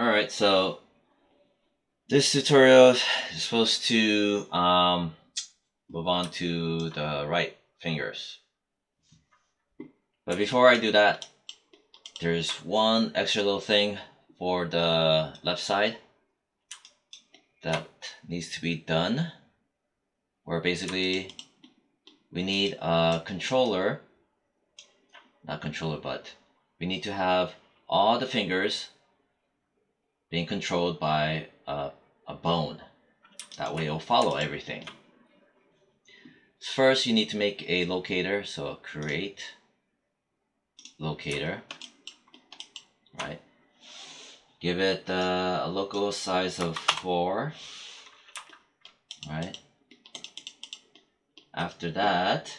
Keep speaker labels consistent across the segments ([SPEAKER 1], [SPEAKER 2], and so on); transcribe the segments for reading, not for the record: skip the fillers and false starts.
[SPEAKER 1] Alright, so this tutorial is supposed to move on to the right fingers. But before I do that, there's one extra little thing for the left side that needs to be done, where basically we need a controller, not controller, but we need to have all the fingers being controlled by a bone. That way it'll follow everything. First, you need to make a locator, so create locator, right? Give it a local size of 4, right? After that,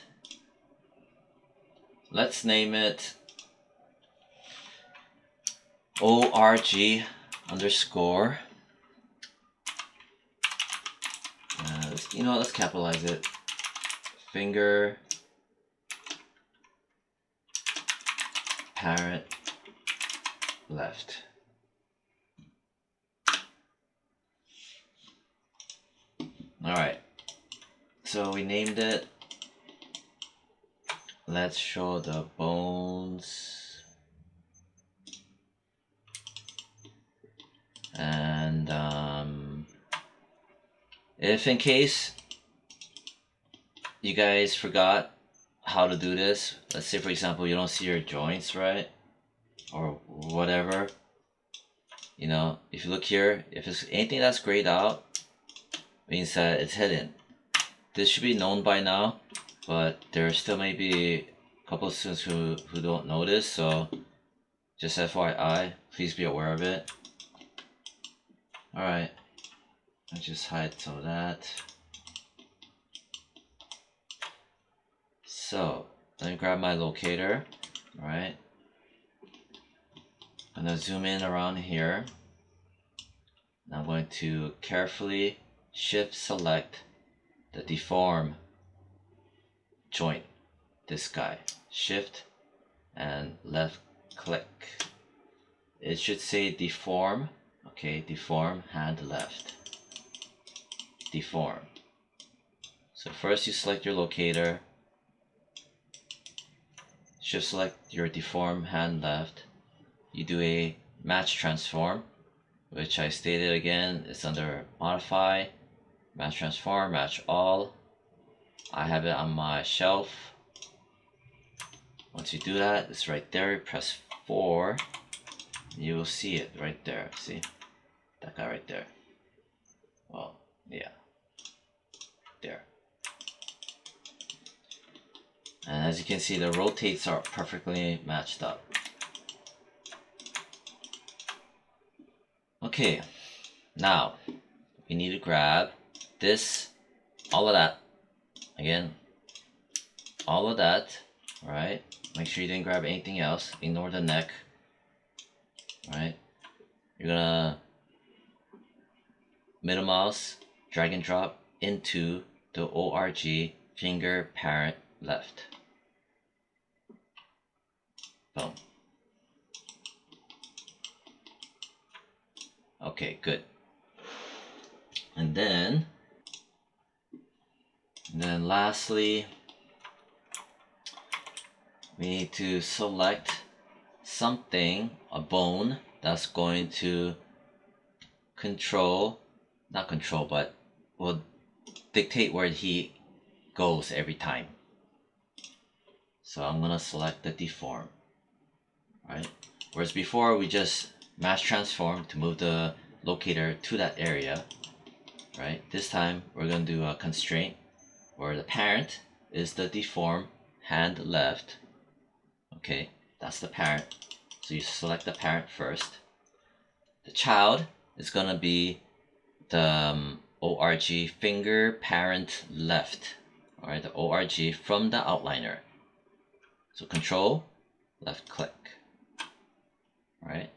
[SPEAKER 1] let's name it org underscore. Let's capitalize it. Finger parent left. Alright, so we named it. Let's show the bones. And if in case you guys forgot how to do this, let's say for example you don't see your joints, right, or whatever, if you look here, if it's anything that's grayed out, means that it's hidden. This should be known by now, but there still may be a couple of students who don't know this, so just FYI, please be aware of it. Alright, I'll just hide some of that. So, let me grab my locator, alright. I'm going to zoom in around here. And I'm going to carefully shift select the deform joint, this guy. Shift and left click. It should say deform. Okay, deform, hand left. Deform. So first you select your locator. Shift select your deform, hand left. You do a match transform, which I stated again, it's under modify, match transform, match all. I have it on my shelf. Once you do that, it's right there. Press 4. You will see it right there. See? That guy right there. Well, yeah. There. And as you can see, the rotates are perfectly matched up. Okay, now we need to grab this, all of that, again, all of that, right? Make sure you didn't grab anything else, ignore the neck, right? You're gonna middle mouse, drag and drop into the org finger parent left. Boom. Okay, good. And then lastly, we need to select something, a bone, that's going to not control, but will dictate where he goes every time. So I'm gonna select the deform, right? Whereas before we just match transform to move the locator to that area, right? This time we're gonna do a constraint where the parent is the deform hand left. Okay, that's the parent. So you select the parent first. The child is gonna be the org finger parent left. Alright, the org from the outliner. So control, left click. Alright.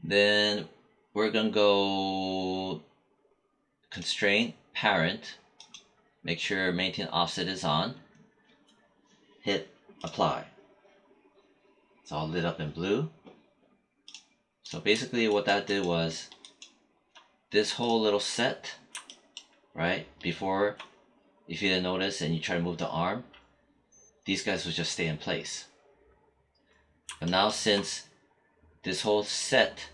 [SPEAKER 1] Then we're gonna go constraint parent, make sure maintain offset is on, hit apply. It's all lit up in blue. So basically what that did was this whole little set, right? Before, if you didn't notice and you try to move the arm, these guys would just stay in place. But now since this whole set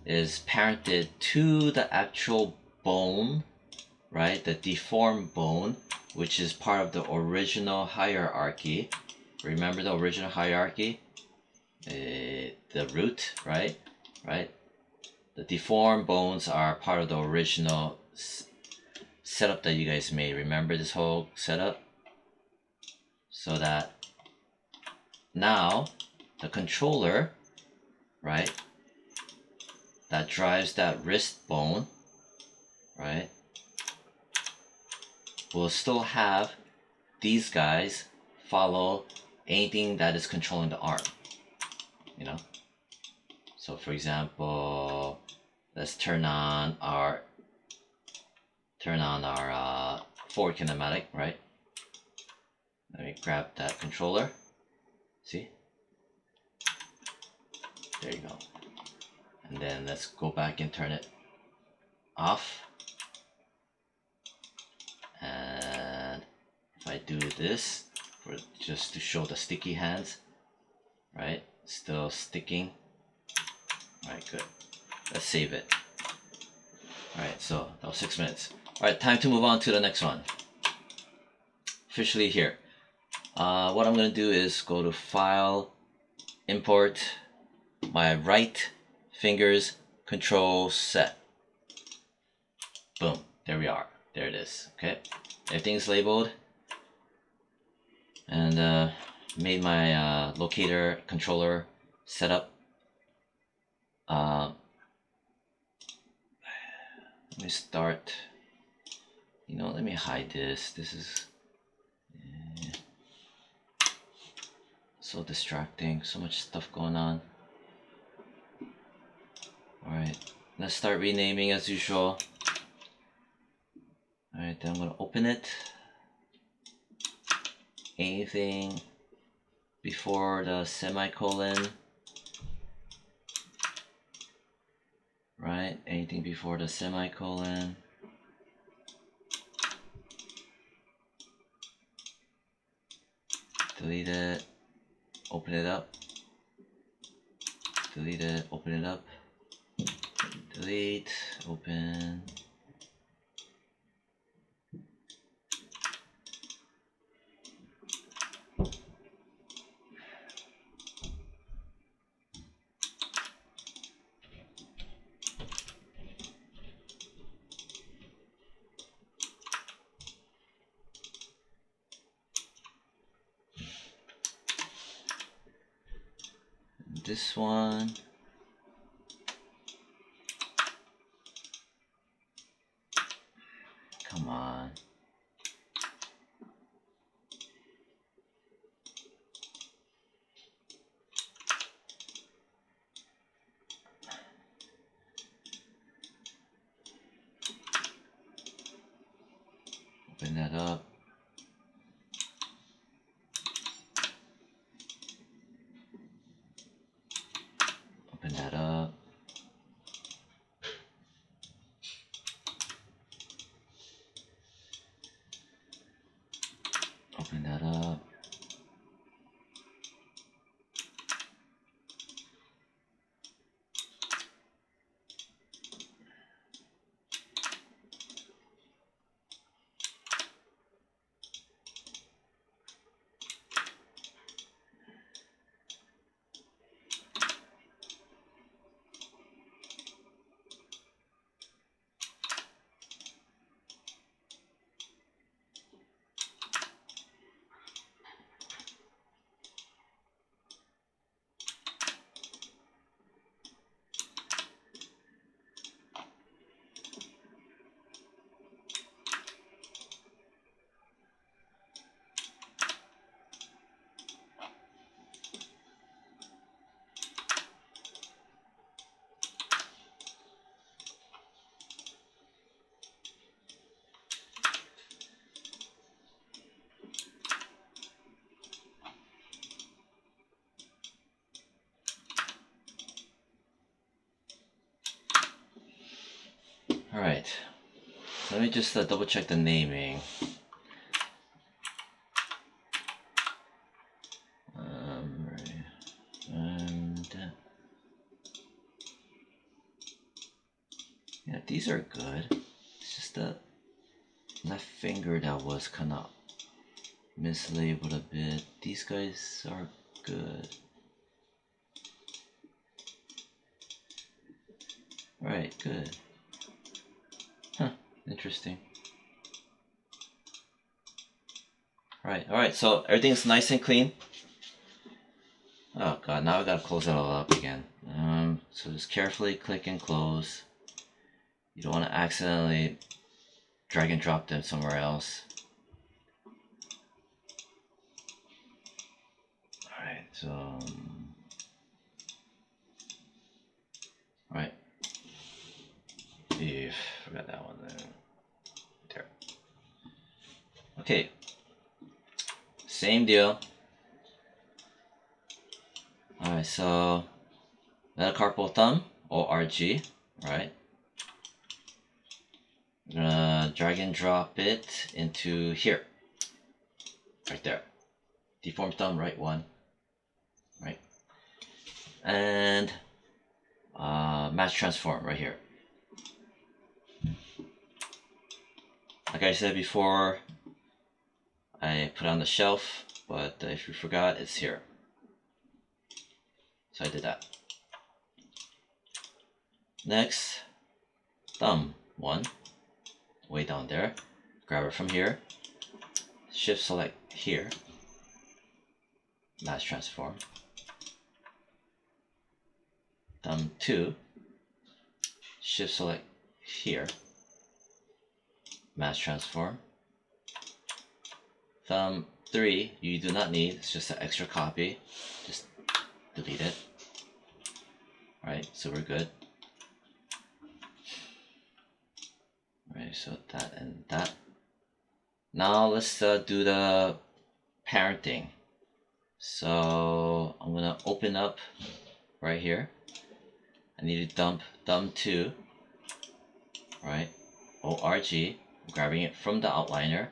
[SPEAKER 1] is parented to the actual bone, right? The deformed bone, which is part of the original hierarchy. Remember the original hierarchy? The root, right? Right? The deformed bones are part of the original setup that you guys made. Remember this whole setup? So that now the controller, right, that drives that wrist bone, right, will still have these guys follow anything that is controlling the arm, you know. So for example, let's turn on our forward kinematic, right? Let me grab that controller. See? There you go. And then let's go back and turn it off. And if I do this, for just to show the sticky hands, right? Still sticking. Alright, good. Let's save it. Alright, so that was 6 minutes. Alright, time to move on to the next one. Officially here. What I'm going to do is go to File, Import, my right finger's control set. Boom, there we are. There it is. Okay, everything's labeled. And made my locator controller setup. Let me start. You know, let me hide this. This is so distracting. So much stuff going on. Alright, let's start renaming as usual. Alright, then I'm going to open it. Anything before the semicolon. Right, anything before the semicolon. Delete it, open it up. Delete it, open it up. Delete, open. This one. Come on. Open that up. Open that up. Open that up. Alright, so let me just double check the naming. Right. And yeah, these are good. It's just the left finger that was kind of mislabeled a bit. These guys are good. Right, good. Huh, interesting. Alright, so everything's nice and clean. Oh god, now I gotta close it all up again. So just carefully click and close. You don't want to accidentally drag and drop them somewhere else. Alright, so... Alright. Forgot that one there. There. Okay. Same deal. Alright, so metacarpal thumb, ORG, right? I'm gonna drag and drop it into here. Right there. Deformed thumb, right one. Right. And match transform right here. Like I said before, I put it on the shelf, but if you forgot, it's here. So I did that. Next, thumb one, way down there. Grab it from here. Shift select here. Match transform. Thumb 2. Shift select here. Match transform. Thumb 3 you do not need, it's just an extra copy. Just delete it. Alright, so we're good. Alright, so that and that. Now let's do the parenting. So I'm gonna open up right here. I need to dump thumb 2, right? ORG, I'm grabbing it from the outliner.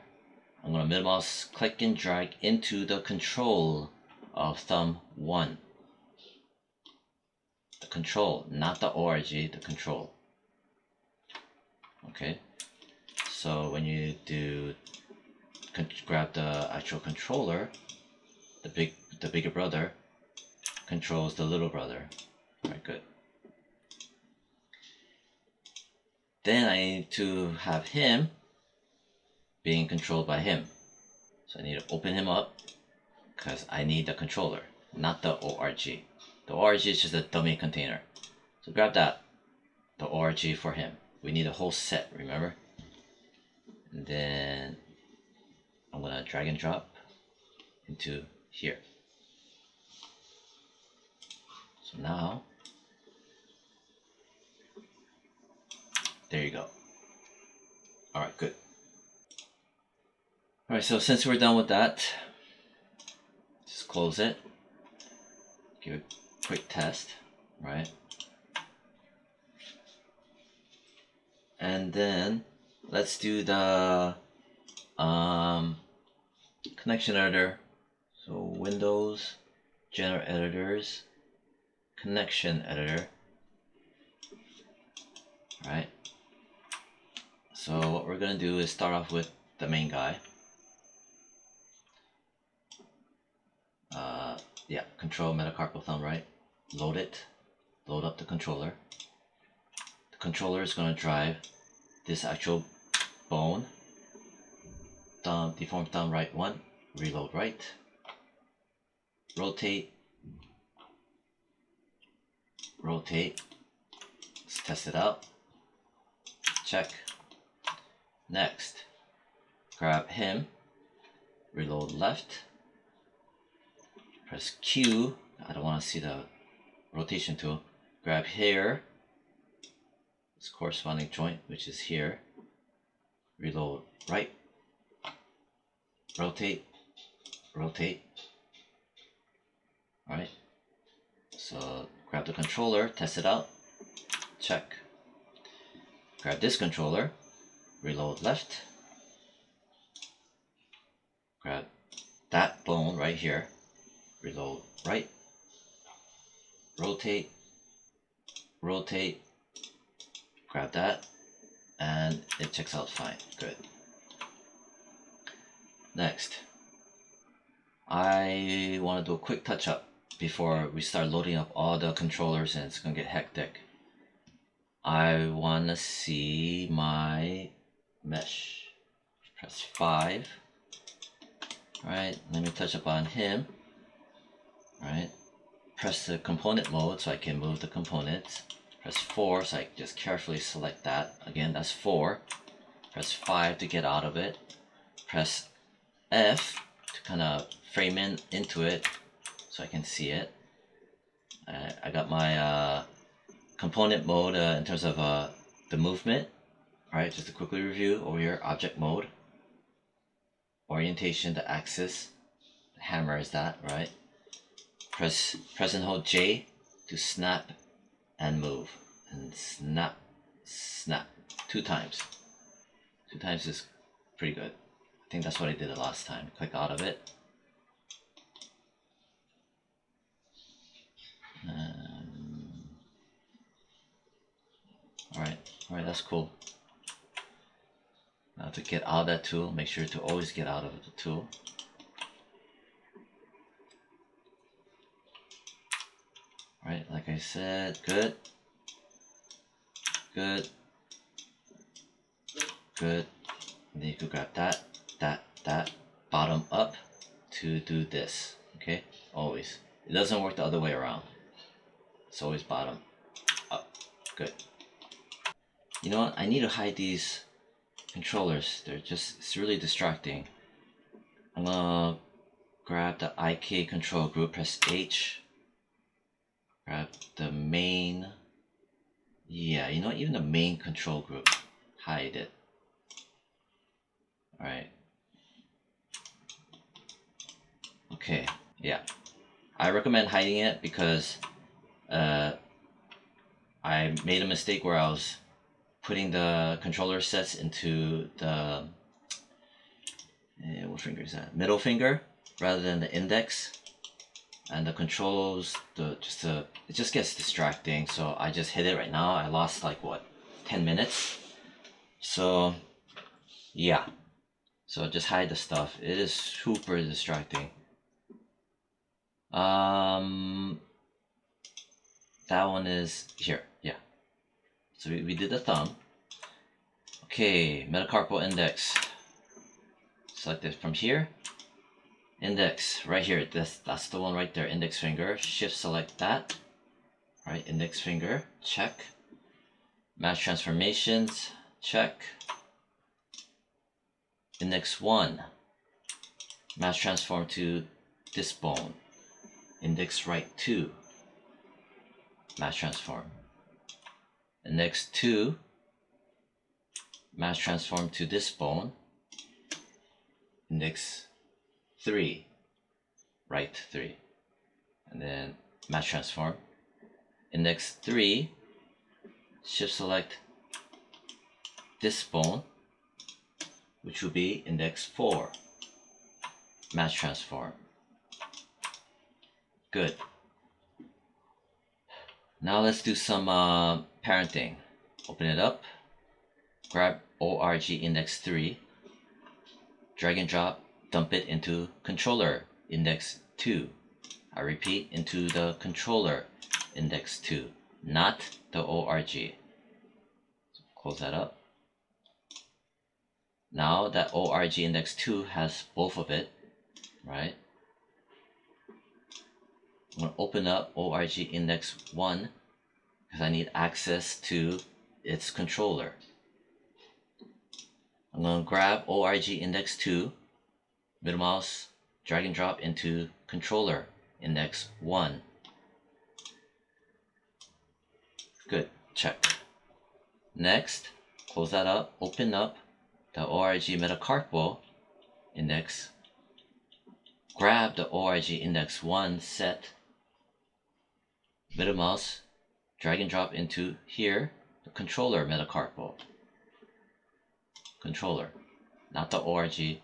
[SPEAKER 1] I'm gonna middle mouse click and drag into the control of thumb 1. The control, not the ORG, the control. Okay, so when you do grab the actual controller, the bigger brother controls the little brother. Alright, good. Then I need to have him being controlled by him. So I need to open him up because I need the controller, not the ORG. The ORG is just a dummy container. So grab that, the ORG for him. We need a whole set, remember? And then I'm gonna drag and drop into here. So now, there you go. Alright, good. Alright, so since we're done with that, just close it. Give it a quick test, right? And then let's do the connection editor. So Windows, General Editors, Connection Editor. Right. So what we're gonna do is start off with the main guy. Yeah, control metacarpal thumb, right? Load it. Load up the controller. The controller is gonna drive this actual bone. Thumb, deformed thumb right 1. Reload right. Rotate. Rotate. Let's test it out. Check. Next, grab him, reload left, press Q, I don't want to see the rotation tool, grab here, its corresponding joint, which is here, reload right, rotate, rotate, alright, so grab the controller, test it out, check, grab this controller, reload left, grab that bone right here, reload right, rotate, rotate, grab that, and it checks out fine. Good. Next, I want to do a quick touch up before we start loading up all the controllers and it's gonna get hectic. I want to see my mesh. Press 5. Alright, let me touch up on him. Alright, press the component mode so I can move the components. Press 4 so I can just carefully select that. Again, that's 4. Press 5 to get out of it. Press F to kind of frame into it so I can see it. I got my component mode in terms of the movement. Alright, just to quickly review over here, object mode, orientation, the axis, the hammer is that, right? Press and hold J to snap and move, and snap, snap, 2 times. 2 times is pretty good. I think that's what I did the last time. Click out of it. Alright, that's cool. Now to get out of that tool, make sure to always get out of the tool. Alright, like I said, good. Good. Good. And then you can grab that, bottom up to do this. Okay? Always. It doesn't work the other way around. It's always bottom up. Good. You know what? I need to hide these controllers. It's really distracting. I'm gonna grab the IK control group, press H. Grab the main. Yeah, you know what? Even the main control group. Hide it. Alright. Okay, yeah. I recommend hiding it because I made a mistake where I was putting the controller sets into the what finger is that? Middle finger rather than the index, and the controls it just gets distracting, so I just hit it right now. I lost like what, 10 minutes. So yeah, so just hide the stuff. It is super distracting. That one is here. Yeah. So we did the thumb. Okay, metacarpal index. Select it from here. Index right here. That's the one right there. Index finger. Shift select that. Right, index finger. Check. Match transformations. Check. Index 1. Match transform to this bone. Index right 2. Match transform. Index 2. Match transform to this bone. Index 3. Right 3. And then match transform. Index 3. Shift select this bone, which will be index 4. Match transform. Good. Now let's do some parenting. Open it up. Grab ORG index 3. Drag and drop. Dump it into controller index 2. I repeat, into the controller index 2, not the ORG. So close that up. Now that ORG index 2 has both of it, right? I'm going to open up ORG index 1 because I need access to its controller. I'm going to grab ORG index 2, middle mouse, drag and drop into controller index 1. Good, check. Next, close that up, open up the ORG metacarpal index, grab the ORG index 1 set, middle mouse, drag and drop into here, the controller metacarpal. controller, not the org, the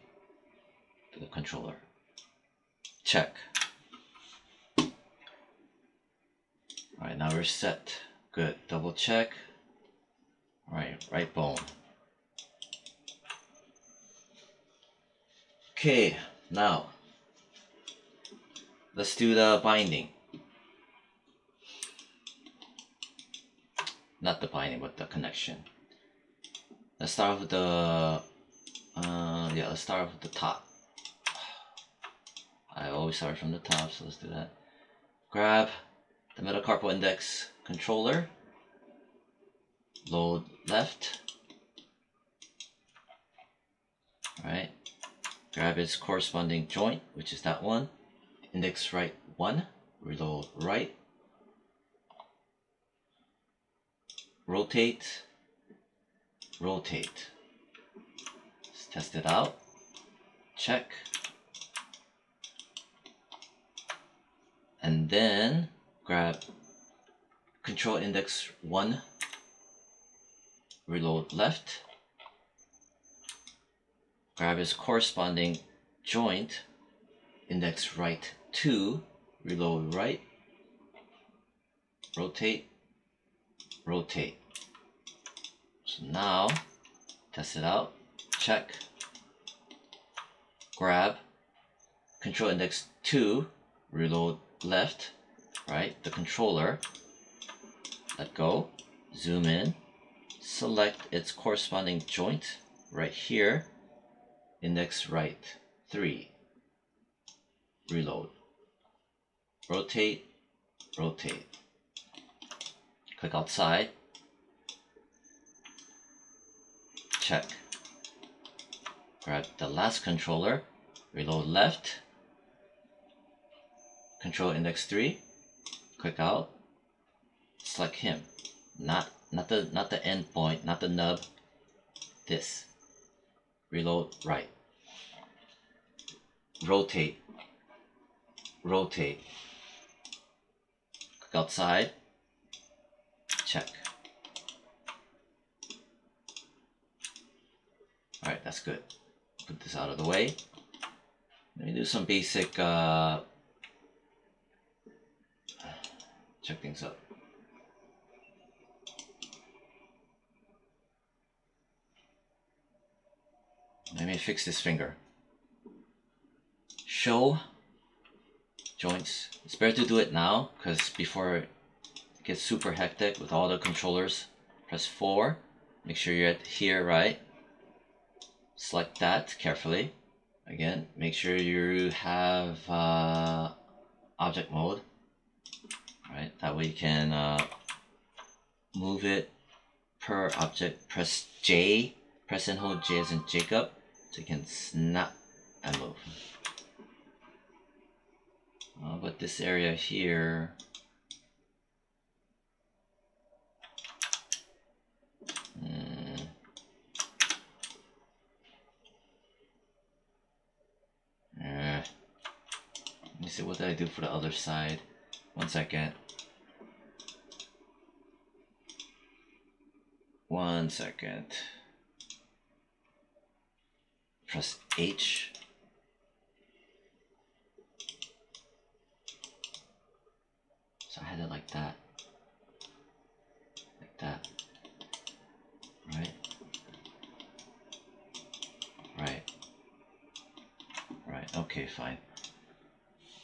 [SPEAKER 1] controller. Check. Alright, now we're set. Good. Double check. Alright, right bone. Okay, now let's do the binding. Not the binding, but the connection. Let's start with the let's start with the top. I always start from the top, so let's do that. Grab the metacarpal index controller, load left. Alright, grab its corresponding joint, which is that one. Index right 1, reload right. Rotate, rotate. Let's test it out. Check. And then grab control index 1, reload left. Grab its corresponding joint, index right 2, reload right. Rotate, rotate. So now, test it out, check. Grab control index 2, reload left, right, the controller. Let go, zoom in, select its corresponding joint right here, index right 3. Reload. Rotate, rotate. Click outside. Check. Grab the last controller. Reload left. Control index 3. Click out. Select him. Not the end point, not the nub. This. Reload right. Rotate. Rotate. Click outside. Check. Alright, that's good. Put this out of the way. Let me do some basic check things up. Let me fix this finger. Show joints. It's better to do it now, because before it gets super hectic with all the controllers. Press 4. Make sure you're at here, right? Select that carefully. Again, make sure you have object mode. Right, that way you can move it per object. Press J. Press and hold J as in Jacob, so you can snap and move. But this area here, let me see, what did I do for the other side? 1 second. 1 second. Press H. So I had it like that. Like that. Right? Right. Right, okay, fine.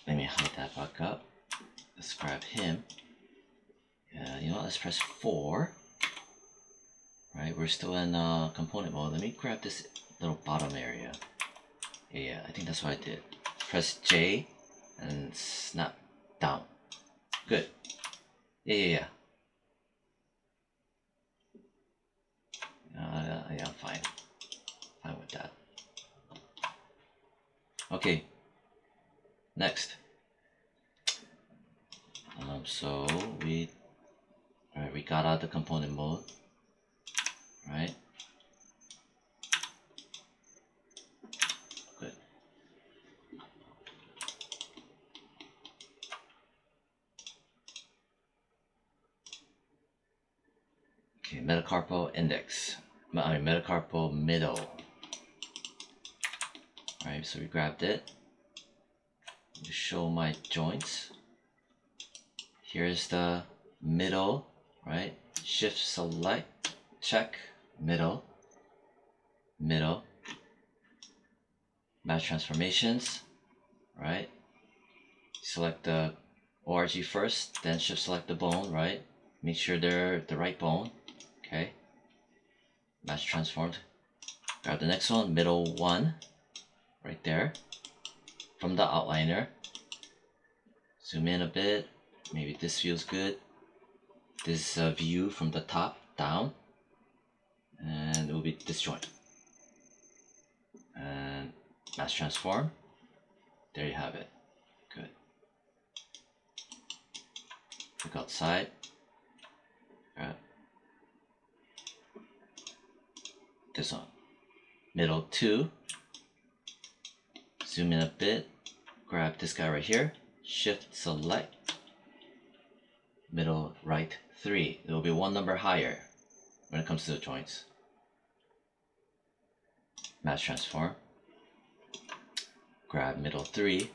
[SPEAKER 1] Let me hide that back up. Let's grab him. Yeah, you know what, let's press 4. Right, we're still in component mode. Let me grab this little bottom area. Yeah, I think that's what I did. Press J and snap down. Good. Yeah. Yeah, fine. Fine with that. Okay. Next. So we got out the component mode. Right. Good. Okay, metacarpal index. metacarpal middle. Alright, so we grabbed it. To show my joints. Here's the middle, right? Shift select, check, middle, middle. Match transformations, right? Select the ORG first, then shift select the bone, right? Make sure they're the right bone, okay? Match transformed. Grab the next one, middle one, right there. From the outliner, zoom in a bit. Maybe this feels good. This view from the top down, and it will be this joint. And match transform. There you have it. Good. Look outside. Grab this one. Middle two. Zoom in a bit. Grab this guy right here. Shift select. Middle right 3. It will be one number higher when it comes to the joints. Match transform. Grab middle 3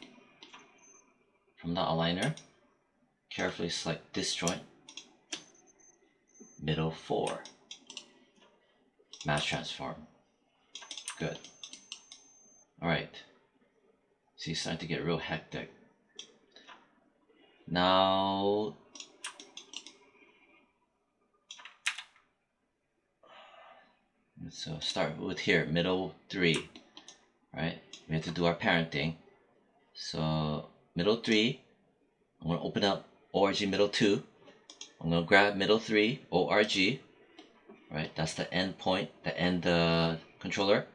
[SPEAKER 1] from the aligner. Carefully select this joint. Middle 4. Match transform. Good. Alright. See, it's starting to get real hectic. Now, so start with here, middle 3, right? We have to do our parenting. So middle 3, I'm going to open up ORG middle 2. I'm going to grab middle 3, ORG, right? That's the end point, the end controller.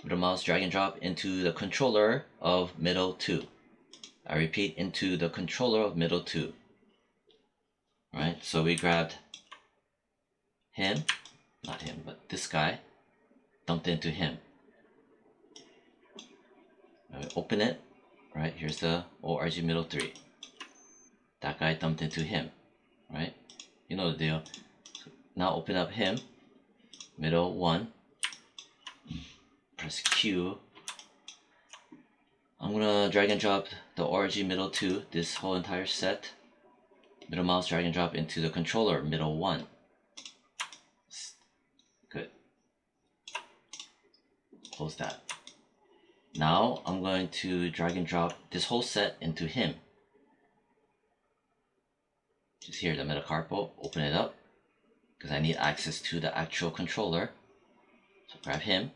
[SPEAKER 1] With the mouse, drag and drop into the controller of middle 2. I repeat, into the controller of middle 2. Right, so we grabbed him, not him, but this guy, dumped into him. Open it, right? Here's the ORG middle 3. That guy dumped into him, right? You know the deal. So now open up him, middle 1. Press Q. I'm gonna drag and drop the ORG middle 2, this whole entire set. Middle mouse, drag and drop into the controller, middle 1. Good. Close that. Now I'm going to drag and drop this whole set into him. Just here, the metacarpal, open it up, because I need access to the actual controller. So grab him,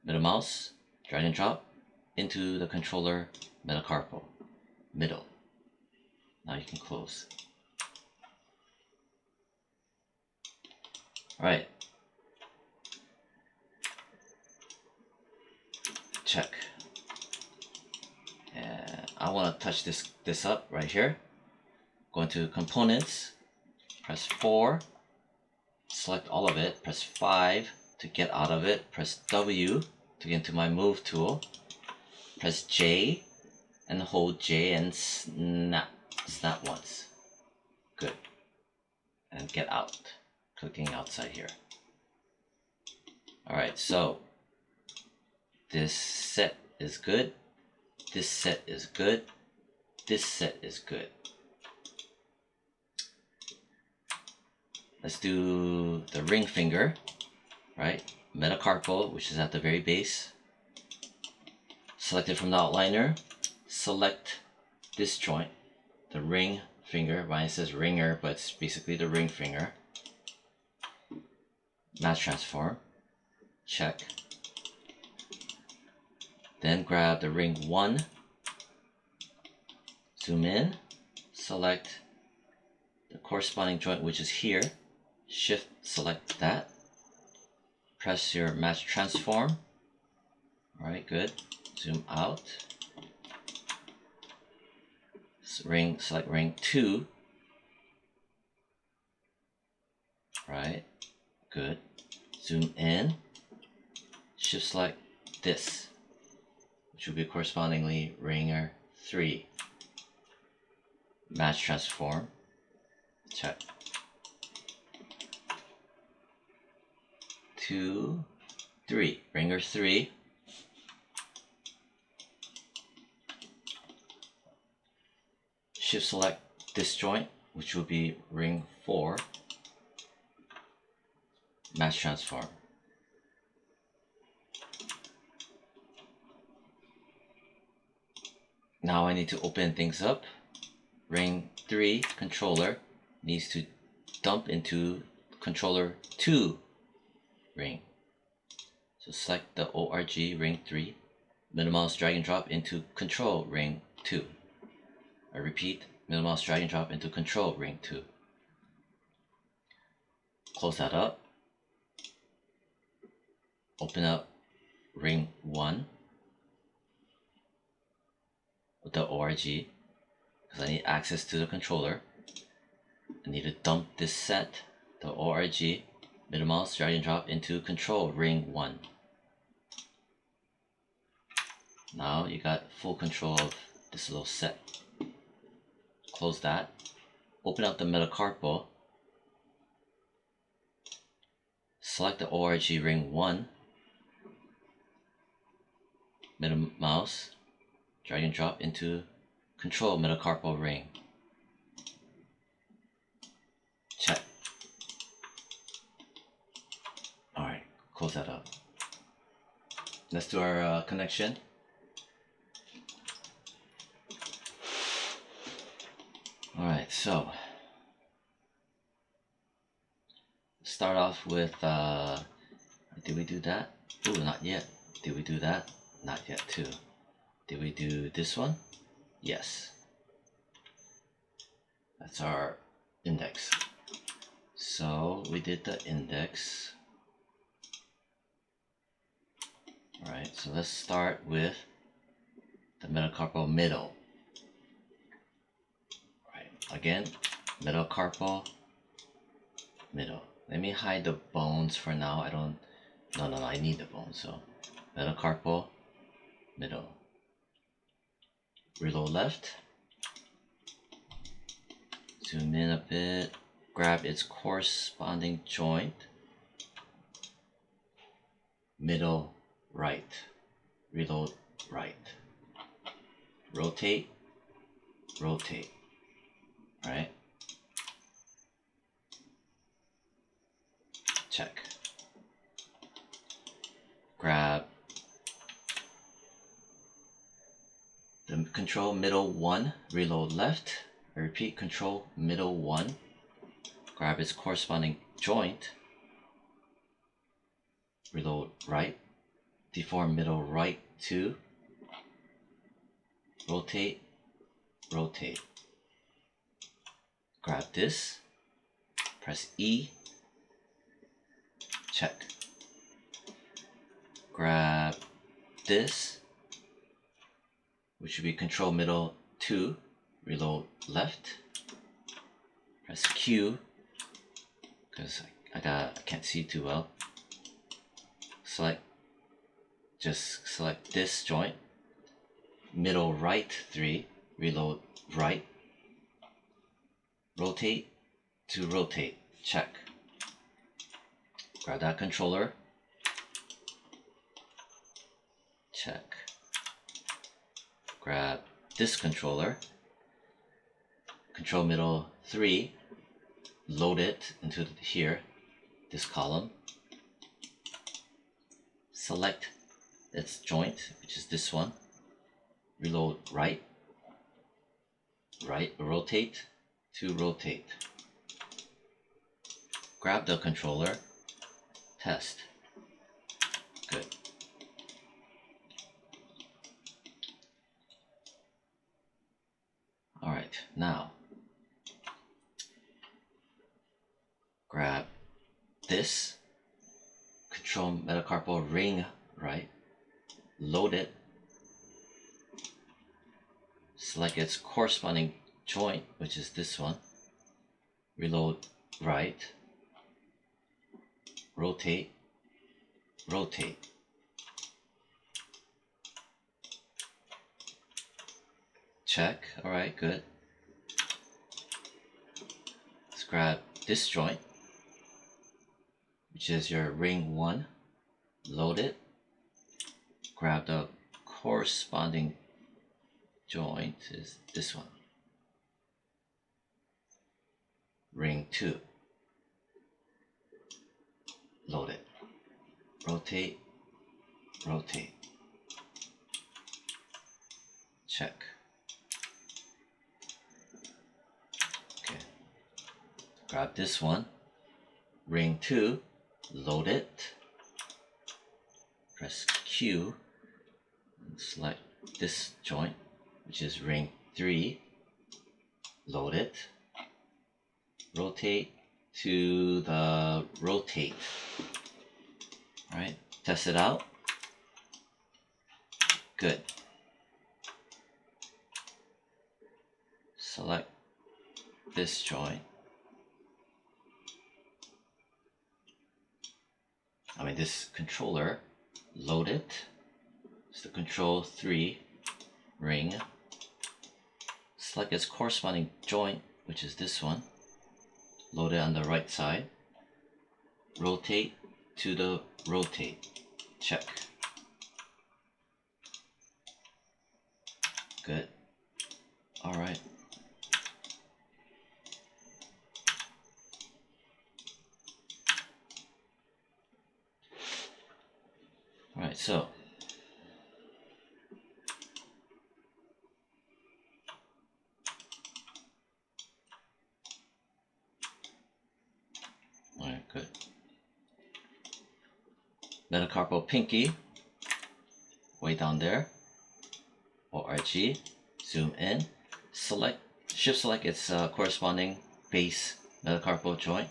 [SPEAKER 1] middle mouse, drag and drop into the controller, metacarpal, middle. Now you can close. Alright. Check. And I want to touch this up right here. Go into components, press 4, select all of it, press 5 to get out of it, press W to get into my move tool, press J and hold J and snap once. Good. And get out. Clicking outside here. Alright, so this set is good. This set is good. This set is good. Let's do the ring finger, right? Metacarpal, which is at the very base. Select it from the outliner. Select this joint, the ring finger. Mine says ringer, but it's basically the ring finger. Match transform. Check. Then grab the ring 1. Zoom in. Select the corresponding joint, which is here. Shift select that. Press your match transform. Alright, good. Zoom out. Select ring 2. Right, good. Zoom in. Shift select this, which will be correspondingly ringer 3. Match transform. Check. 2, 3. Ringer 3. Shift select this joint, which will be ring 4. Match transform. Now I need to open things up. Ring 3 controller needs to dump into controller 2 ring. So select the ORG ring 3, middle mouse drag and drop into control ring 2. I repeat, middle mouse drag and drop into control ring 2. Close that up. Open up ring 1 with the ORG because I need access to the controller. I need to dump this set, the ORG, middle mouse drag and drop into control ring 1. Now you got full control of this little set. Close that. Open up the metacarpal. Select the ORG ring 1. Middle mouse, drag and drop into control metacarpal ring. Check. Alright, close that up. Let's do our connection. Alright, so start off with, did we do that? Ooh, not yet. Did we do that? Not yet too. Did we do this one? Yes. That's our index. So we did the index. Alright, so let's start with the metacarpal middle. Right, again, metacarpal middle. Let me hide the bones for now. No, I need the bones. So metacarpal middle. Reload left. Zoom in a bit. Grab its corresponding joint. Middle right. Reload right. Rotate. Rotate. Right? Check. Grab the control middle 1, reload left. I repeat, control middle 1. Grab its corresponding joint. Reload right. Deform middle right 2. Rotate, rotate. Grab this. Press E. Check. Grab this, which should be control middle 2, reload left. Press Q because I can't see too well. Just select this joint. Middle right 3, reload right. Rotate to rotate. Check. Grab that controller. Check. Grab this controller. Control middle 3. Load it into here, this column. Select its joint, which is this one. Reload right. Right, rotate to rotate. Grab the controller. Test. Good. Alright, now grab this, control metacarpal ring right, load it, select its corresponding joint, which is this one, reload right, rotate, rotate. Check. Alright, good. Let's grab this joint, which is your ring 1, load it, grab the corresponding joint, is this one, ring 2, load it, rotate, rotate, check. Okay, grab this one, ring 2, load it, press Q, and select this joint, which is ring 3, load it, rotate to the rotate. Alright, test it out. Good. Select this joint. This controller, load it. It's the control 3 ring. Select its corresponding joint, which is this one. Load it on the right side. Rotate to the rotate. Check. Good. Alright. Alright, so alright, good. Metacarpal pinky, way down there. ORG, zoom in, select, shift select its corresponding base metacarpal joint.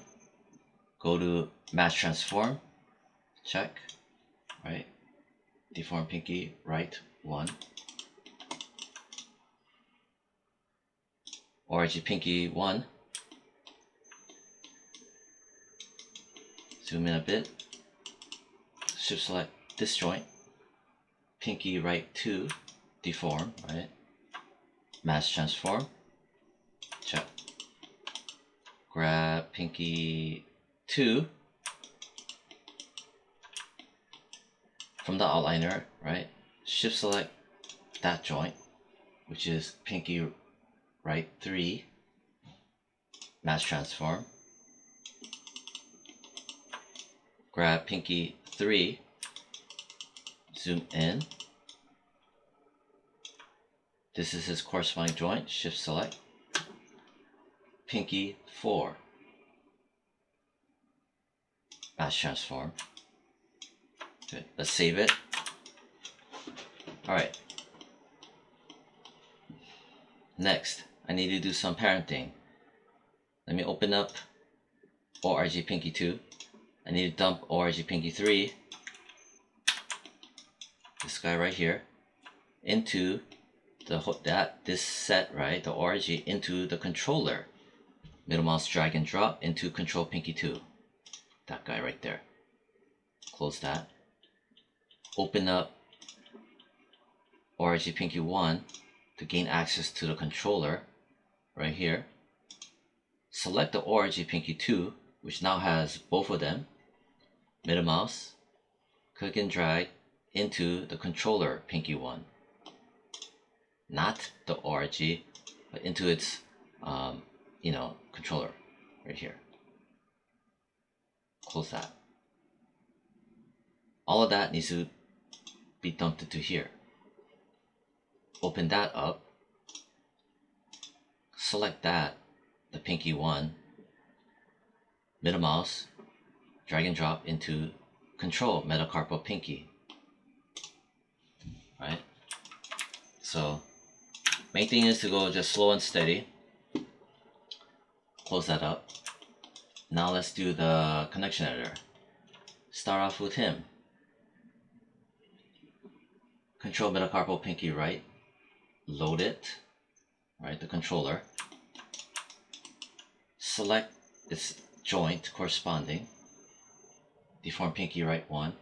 [SPEAKER 1] Go to match transform, check, right? Deform pinky, right 1. ORG pinky 1. Zoom in a bit. Shift select this joint. Pinky right 2. Deform, right? Match transform. Check. Grab pinky 2. From the outliner, right? Shift select that joint, which is pinky right 3. Match transform. Grab pinky 3. Zoom in. This is his corresponding joint. Shift select. Pinky 4. Match transform. Good. Let's save it. Alright. Next, I need to do some parenting. Let me open up ORG Pinky 2. I need to dump ORG Pinky 3, this guy right here, into this set, right, the ORG, into the controller. Middle mouse drag and drop into control Pinky 2. That guy right there. Close that. Open up ORG Pinky 1 to gain access to the controller right here. Select the ORG Pinky 2, which now has both of them. Middle mouse, click and drag into the controller Pinky 1. Not the ORG, but into its controller right here. Close that. All of that needs to be dumped into here. Open that up. Select that, the Pinky 1. Middle mouse, drag and drop into control metacarpal pinky. Right? So main thing is to go just slow and steady. Close that up. Now let's do the connection editor. Start off with him. Control metacarpal pinky right. Load it. Right, the controller. Select its joint corresponding. Deform pinky right 1.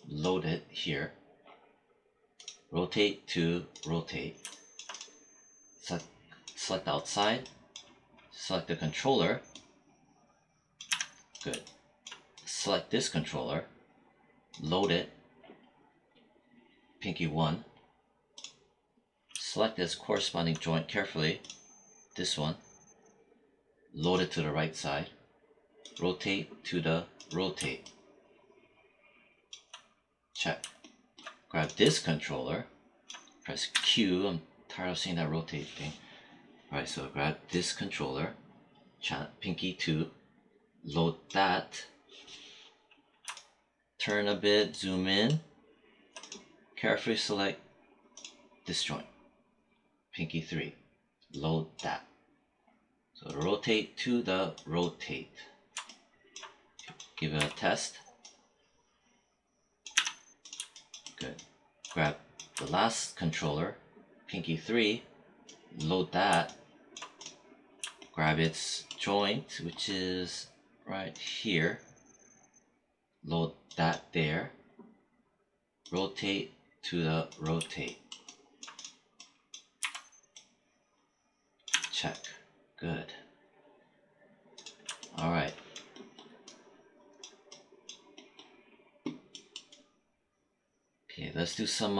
[SPEAKER 1] Load it here. Rotate to rotate. Select outside. Select the controller. Good. select this controller, load it, pinky 1, select this corresponding joint carefully, this one, load it to the right side, rotate to the rotate, check. Grab this controller, press Q, I'm tired of seeing that rotate thing. Alright, so grab this controller, pinky 2, load that, turn a bit, zoom in, carefully select this joint, pinky 3, load that. So rotate to the rotate. Give it a test. Good. Grab the last controller, pinky 3, load that, grab its joint, which is right here, load that there, rotate to the rotate. Check. Good. Alright. Okay, let's do some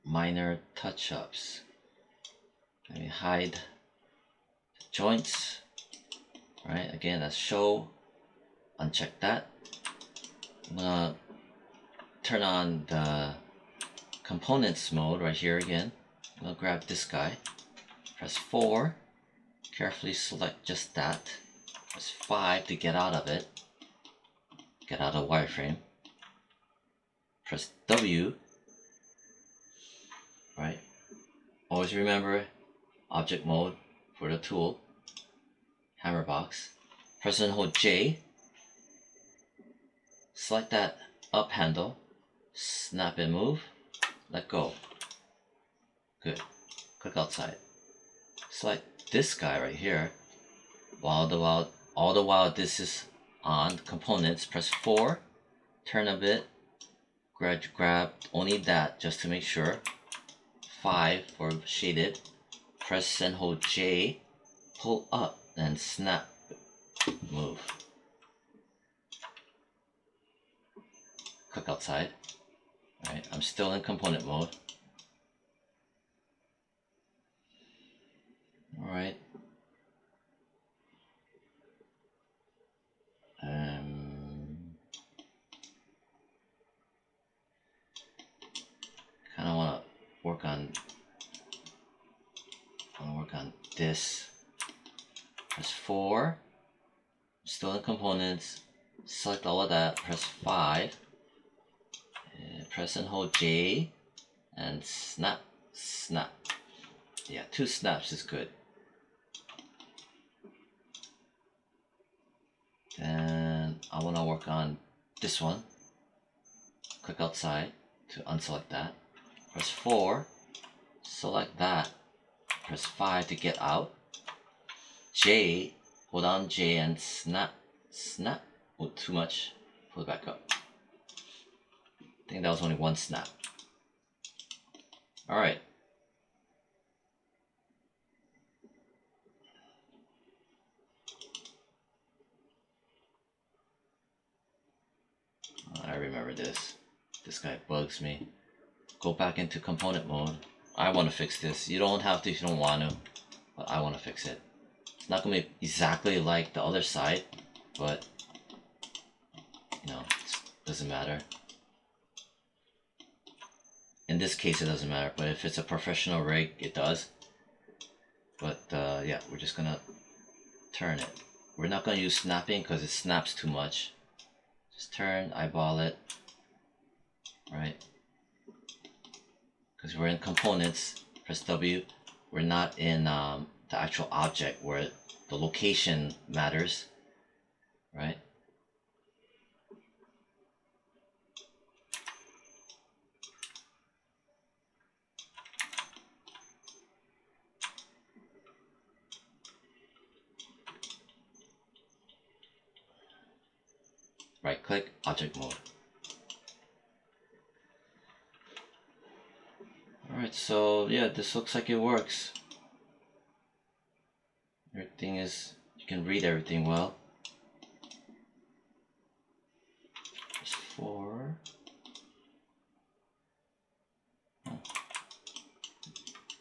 [SPEAKER 1] minor touch-ups. Let me hide the joints. Alright, again, that's show. Uncheck that. I'm gonna turn on the components mode right here again. I'm gonna grab this guy. Press 4. Carefully select just that. Press 5 to get out of it. Get out of wireframe. Press W. Right. Always remember object mode for the tool. Hammer box. Press and hold J. Select that up handle. Snap and move. Let go. Good. Click outside. Select this guy right here. All the while this is on components. Press 4. Turn a bit. Grab only that just to make sure. 5 for shaded. Press and hold J. Pull up and snap. Move. Click outside. Alright, I'm still in component mode. Alright. Kinda wanna work on this. Press 4. Still in components. Select all of that. Press 5. Press and hold J. And snap. Snap. Yeah, 2 snaps is good. Then I want to work on this one. Click outside to unselect that. Press 4. Select that. Press 5 to get out. J. Hold on J and snap. Snap. Oh, too much. Pull it back up. I think that was only 1 snap. Alright. I remember this. This guy bugs me. Go back into component mode. I want to fix this. You don't have to if you don't want to, but I want to fix it. It's not going to be exactly like the other side, but you know, it doesn't matter. In this case, it doesn't matter, but if it's a professional rig, it does. But yeah, we're just gonna turn it. We're not gonna use snapping because it snaps too much. Just turn, eyeball it, right? Because we're in components, press W. We're not in the actual object where the location matters, right? Right click, object mode. Alright, so yeah, this looks like it works. Everything is, you can read everything well. 4.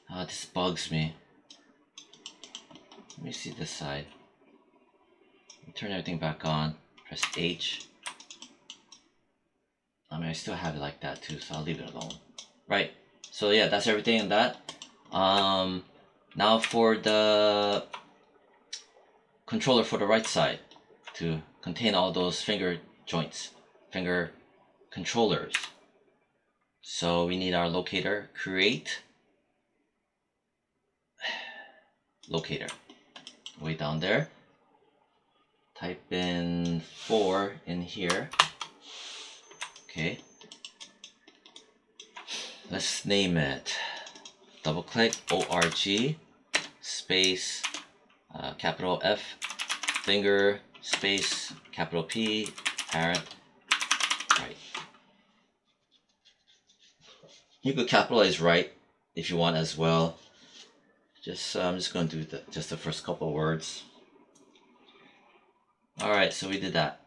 [SPEAKER 1] Oh, this bugs me. Let me see this side. Turn everything back on. Press H. I mean, I still have it like that too, so I'll leave it alone. Right. So yeah, that's everything in that. Now for the controller for the right side to contain all those finger joints, finger controllers. So we need our locator, create locator, way down there. Type in 4 in here. Okay. Let's name it. Double click ORG space capital F finger space capital P parent. Right. You could capitalize right if you want as well. I'm just going to do just the first couple words. Alright, so we did that.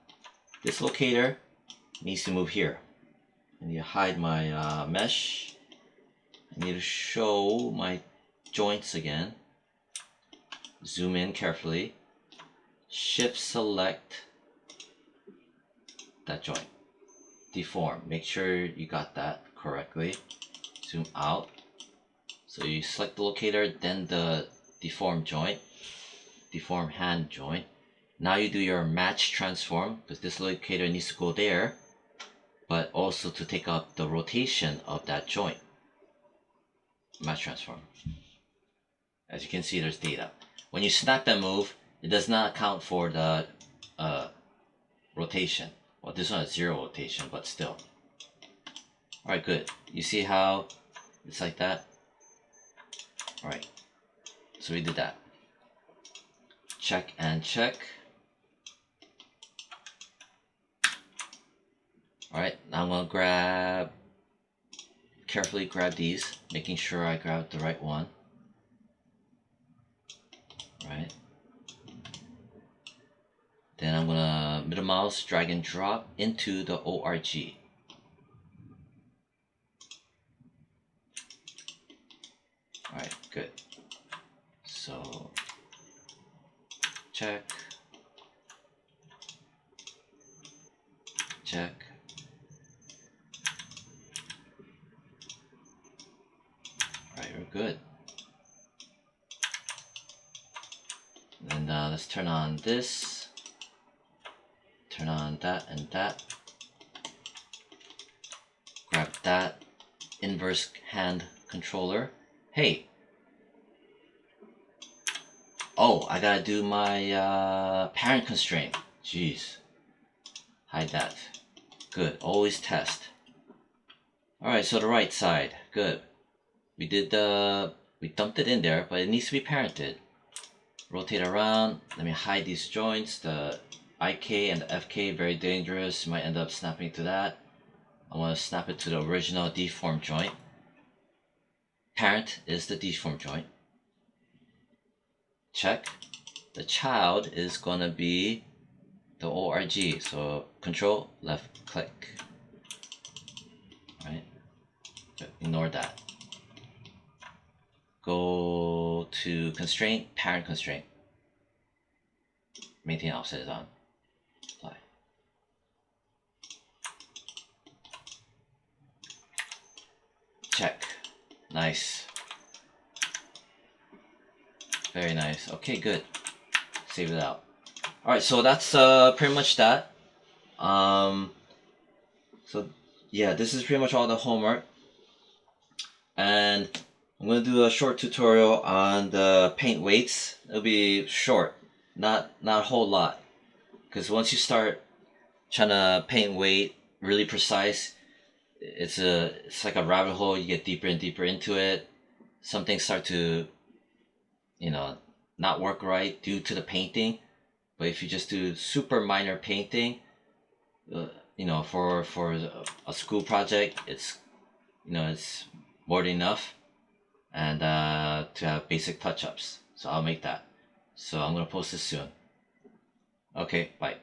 [SPEAKER 1] This locator needs to move here. I need to hide my mesh. I need to show my joints again. Zoom in carefully. Shift select that joint. Deform. Make sure you got that correctly. Zoom out. So you select the locator, then the deform joint, deform hand joint. Now you do your match transform, because this locator needs to go there, but also to take up the rotation of that joint. Match transform. As you can see, there's data. When you snap and move, it does not account for the rotation. Well, this one is 0 rotation, but still. Alright, good. You see how it's like that? Alright, so we did that. Check and check. Alright, now I'm gonna carefully grab these, making sure I grab the right one. Right. Then I'm gonna middle mouse, drag and drop into the ORG. Alright, good. So check, check. Alright, we're good. And let's turn on this, turn on that and that. Grab that inverse hand controller. Hey, oh, I gotta do my parent constraint. Jeez, hide that. Good, always test. Alright, so the right side, good. We dumped it in there, but it needs to be parented. Rotate around, let me hide these joints. The IK and the FK, very dangerous. You might end up snapping to that. I want to snap it to the original deform joint. Parent is the deform joint. Check. The child is going to be the ORG. So control, left click. Right? Ignore that. Go to constraint, parent constraint. Maintain offset is on. Apply. Check. Nice. Very nice. Okay, good. Save it out. Alright, so that's pretty much that. So yeah, this is pretty much all the homework. And I'm going to do a short tutorial on the paint weights. It'll be short, not a whole lot. Because once you start trying to paint weight really precise, it's like a rabbit hole. You get deeper and deeper into it. Some things start to, not work right due to the painting. But if you just do super minor painting, for a school project, it's more than enough, and to have basic touch-ups. So I'll make that. So I'm gonna post this soon. Okay, bye.